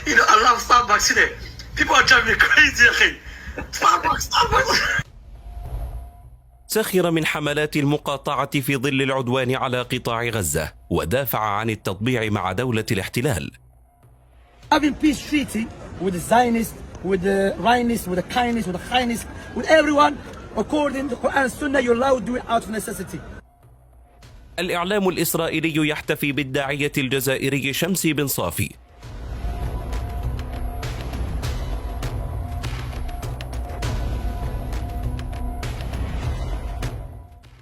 You know, I love Starbucks, you know. People are driving me crazy, أخي. Starbucks. سخر من حملات المقاطعة في ظل العدوان على قطاع غزة ودافع عن التطبيع مع دولة الاحتلال. Having peace treaty with the Zionists, with the Zionists, with the kindness, with the kindness, with everyone, according to the Quran and Sunnah, you're allowed to do it out of necessity. الإعلام الإسرائيلي يحتفي بالداعية الجزائري شمسي بن صافي.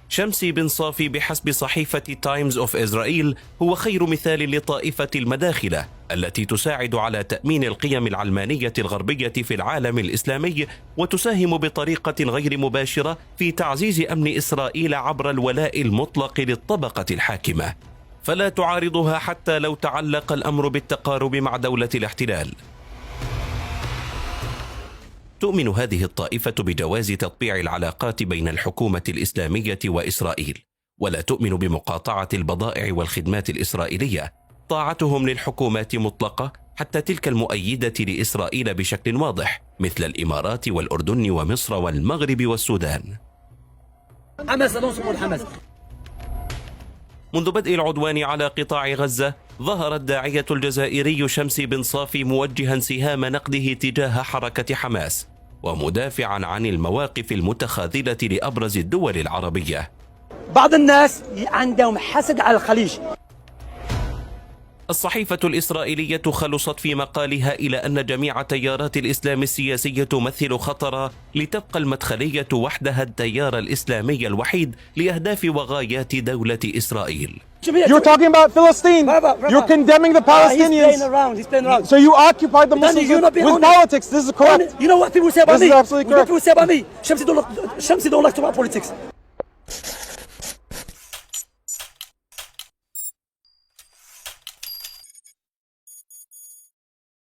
شمسي بن صافي بحسب صحيفة تايمز أوف إسرائيل هو خير مثال لطائفة المداخلة التي تساعد على تأمين القيم العلمانية الغربية في العالم الإسلامي وتساهم بطريقة غير مباشرة في تعزيز أمن إسرائيل عبر الولاء المطلق للطبقة الحاكمة، فلا تعارضها حتى لو تعلق الأمر بالتقارب مع دولة الاحتلال. تؤمن هذه الطائفة بجواز تطبيع العلاقات بين الحكومة الإسلامية وإسرائيل، ولا تؤمن بمقاطعة البضائع والخدمات الإسرائيلية. طاعتهم للحكومات مطلقة حتى تلك المؤيدة لإسرائيل بشكل واضح مثل الإمارات والأردن ومصر والمغرب والسودان. منذ بدء العدوان على قطاع غزة ظهر الداعية الجزائري شمسي بن صافي موجها سهام نقده تجاه حركة حماس ومدافعا عن المواقف المتخاذلة لأبرز الدول العربية. بعض الناس عندهم حسد على الخليج. الصحيفة الإسرائيلية خلصت في مقالها إلى أن جميع تيارات الإسلام السياسي تمثل خطرا، لتبقى المدخلية وحدها التيار الإسلامي الوحيد لأهداف وغايات دولة إسرائيل. You're talking about Philistine. You're condemning the Palestinians. He's playing around. So you occupied the Muslims with politics. This is correct. You know what people say about me? This is absolutely correct. People say about me, Shamsi don't like to talk about politics.